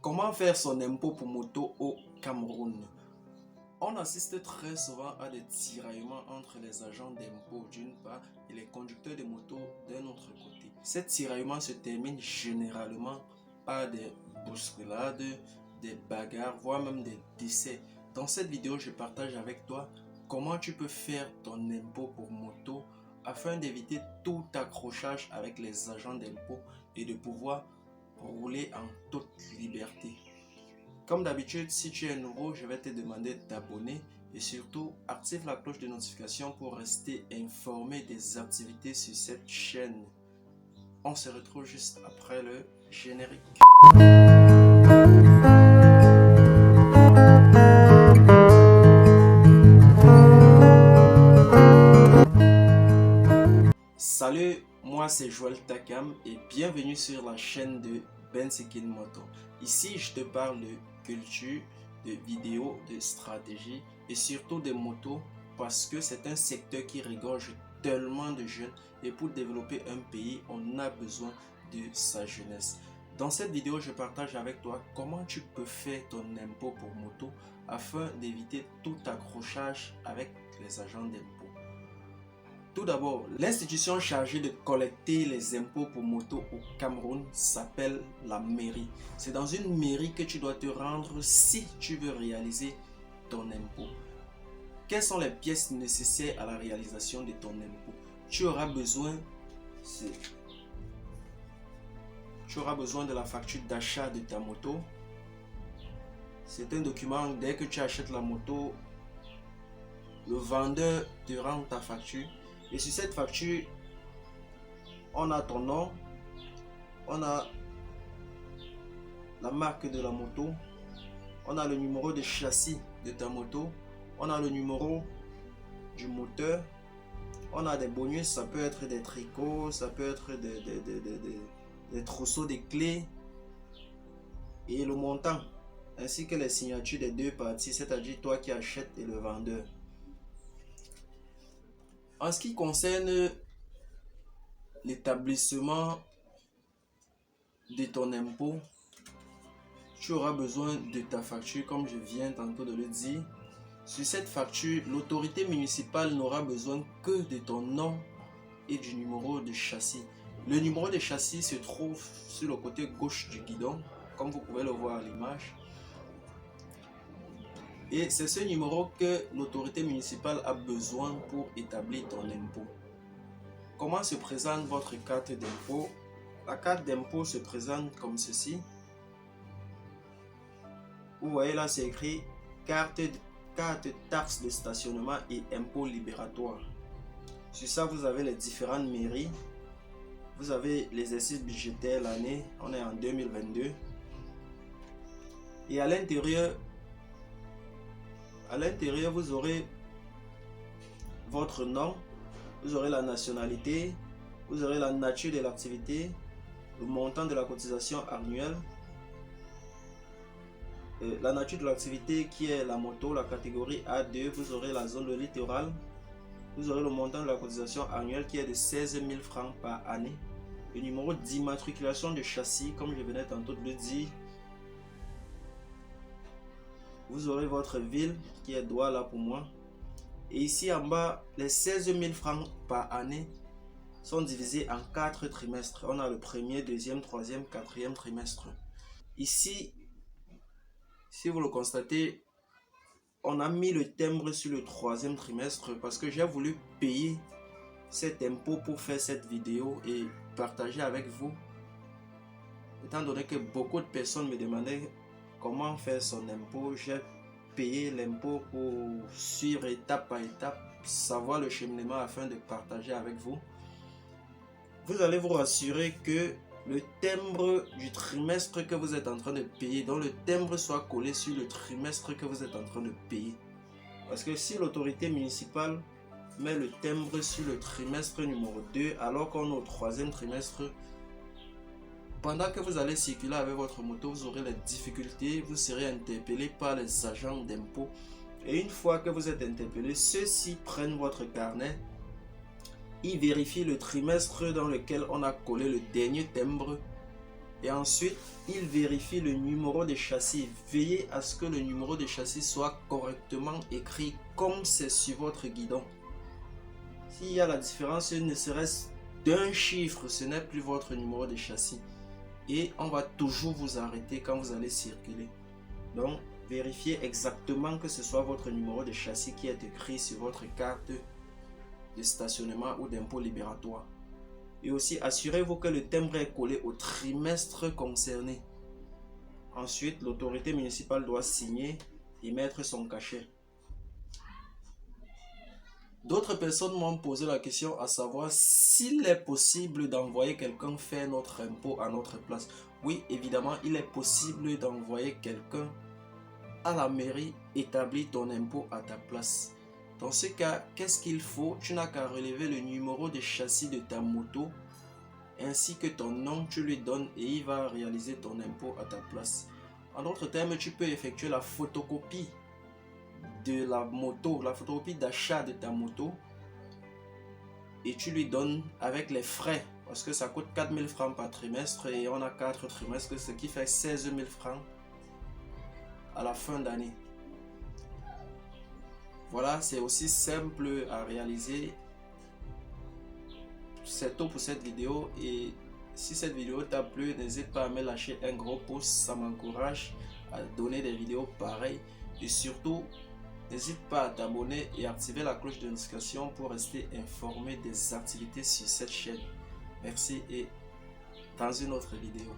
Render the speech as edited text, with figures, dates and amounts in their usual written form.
Comment faire son impôt pour moto au Cameroun? On assiste très souvent à des tiraillements entre les agents d'impôt d'une part et les conducteurs de moto d'un autre côté. Ces tiraillements se terminent généralement par des bousculades, des bagarres, voire même des décès. Dans cette vidéo, je partage avec toi comment tu peux faire ton impôt pour moto afin d'éviter tout accrochage avec les agents d'impôt et de pouvoir rouler en toute liberté. Comme d'habitude, si tu es nouveau, je vais te demander de t'abonner et surtout active la cloche de notification pour rester informé des activités sur cette chaîne. On se retrouve juste après le générique. Salut, moi c'est Joël Takam et bienvenue sur la chaîne de Bensekin Moto. Ici, je te parle de culture, de vidéos, de stratégie et surtout de motos parce que c'est un secteur qui regorge tellement de jeunes et pour développer un pays, on a besoin de sa jeunesse. Dans cette vidéo, je partage avec toi comment tu peux faire ton impôt pour moto afin d'éviter tout accrochage avec les agents d'impôt. Tout d'abord, l'institution chargée de collecter les impôts pour moto au Cameroun s'appelle la mairie. C'est dans une mairie que tu dois te rendre si tu veux réaliser ton impôt. Quelles sont les pièces nécessaires à la réalisation de ton impôt? Tu auras besoin de la facture d'achat de ta moto. C'est un document, dès que tu achètes la moto, le vendeur te rend ta facture. Et sur cette facture, on a ton nom, on a la marque de la moto, on a le numéro de châssis de ta moto, on a le numéro du moteur, on a des bonus, ça peut être des tricots, ça peut être des trousseaux de clés et le montant, ainsi que les signatures des deux parties, c'est-à-dire toi qui achètes et le vendeur. En ce qui concerne l'établissement de ton impôt, tu auras besoin de ta facture comme je viens tantôt de le dire. Sur cette facture, l'autorité municipale n'aura besoin que de ton nom et du numéro de châssis. Le numéro de châssis se trouve sur le côté gauche du guidon, comme vous pouvez le voir à l'image. Et c'est ce numéro que l'autorité municipale a besoin pour établir ton impôt. Comment se présente votre carte d'impôt? La carte d'impôt se présente comme ceci. Vous voyez là, c'est écrit carte taxe de stationnement et impôt libératoire. Sur ça, vous avez les différentes mairies. Vous avez l'exercice budgétaire l'année. On est en 2022. Et à l'intérieur, vous aurez votre nom, vous aurez la nationalité, vous aurez la nature de l'activité, le montant de la cotisation annuelle, la nature de l'activité qui est la moto, la catégorie A2, vous aurez la zone de littoral, vous aurez le montant de la cotisation annuelle qui est de 16 000 francs par année, le numéro d'immatriculation de châssis, comme je venais tantôt de le dire. Vous aurez votre ville qui est Douala pour moi. Et ici en bas, les 16 000 francs par année sont divisés en 4 trimestres. On a le premier, deuxième, troisième, quatrième trimestre. Ici, si vous le constatez, on a mis le timbre sur le troisième trimestre parce que j'ai voulu payer cet impôt pour faire cette vidéo et partager avec vous. Étant donné que beaucoup de personnes me demandaient comment faire son impôt, j'ai payé l'impôt pour suivre étape par étape, savoir le cheminement afin de partager avec vous. Vous allez vous rassurer que le timbre du trimestre que vous êtes en train de payer, dont le timbre soit collé sur le trimestre que vous êtes en train de payer. Parce que si l'autorité municipale met le timbre sur le trimestre numéro 2, alors qu'on est au troisième trimestre, pendant que vous allez circuler avec votre moto, vous aurez les difficultés, vous serez interpellé par les agents d'impôt. Et une fois que vous êtes interpellé, ceux-ci prennent votre carnet, ils vérifient le trimestre dans lequel on a collé le dernier timbre Et ensuite, il vérifie le numéro de châssis. Veillez à ce que le numéro de châssis soit correctement écrit comme c'est sur votre guidon. S'il y a la différence, ne serait-ce d'un chiffre, ce n'est plus votre numéro de châssis. Et on va toujours vous arrêter quand vous allez circuler. Donc, vérifiez exactement que ce soit votre numéro de châssis qui est écrit sur votre carte de stationnement ou d'impôt libératoire. Et aussi, assurez-vous que le timbre est collé au trimestre concerné. Ensuite, l'autorité municipale doit signer et mettre son cachet. D'autres personnes m'ont posé la question à savoir s'il est possible d'envoyer quelqu'un faire notre impôt à notre place. Oui, évidemment, il est possible d'envoyer quelqu'un à la mairie établir ton impôt à ta place. Dans ce cas, qu'est-ce qu'il faut? Tu n'as qu'à relever le numéro de châssis de ta moto ainsi que ton nom, tu lui donnes et il va réaliser ton impôt à ta place. En d'autres termes, tu peux effectuer la photocopie de la moto, la photocopie d'achat de ta moto et tu lui donnes avec les frais parce que ça coûte 4 000 francs par trimestre et on a 4 trimestres, ce qui fait 16 000 francs à la fin d'année. Voilà, c'est aussi simple à réaliser. C'est tout pour cette vidéo et si cette vidéo t'a plu, n'hésite pas à me lâcher un gros pouce, ça m'encourage à donner des vidéos pareilles et surtout n'hésite pas à t'abonner et activer la cloche de notification pour rester informé des activités sur cette chaîne. Merci et dans une autre vidéo.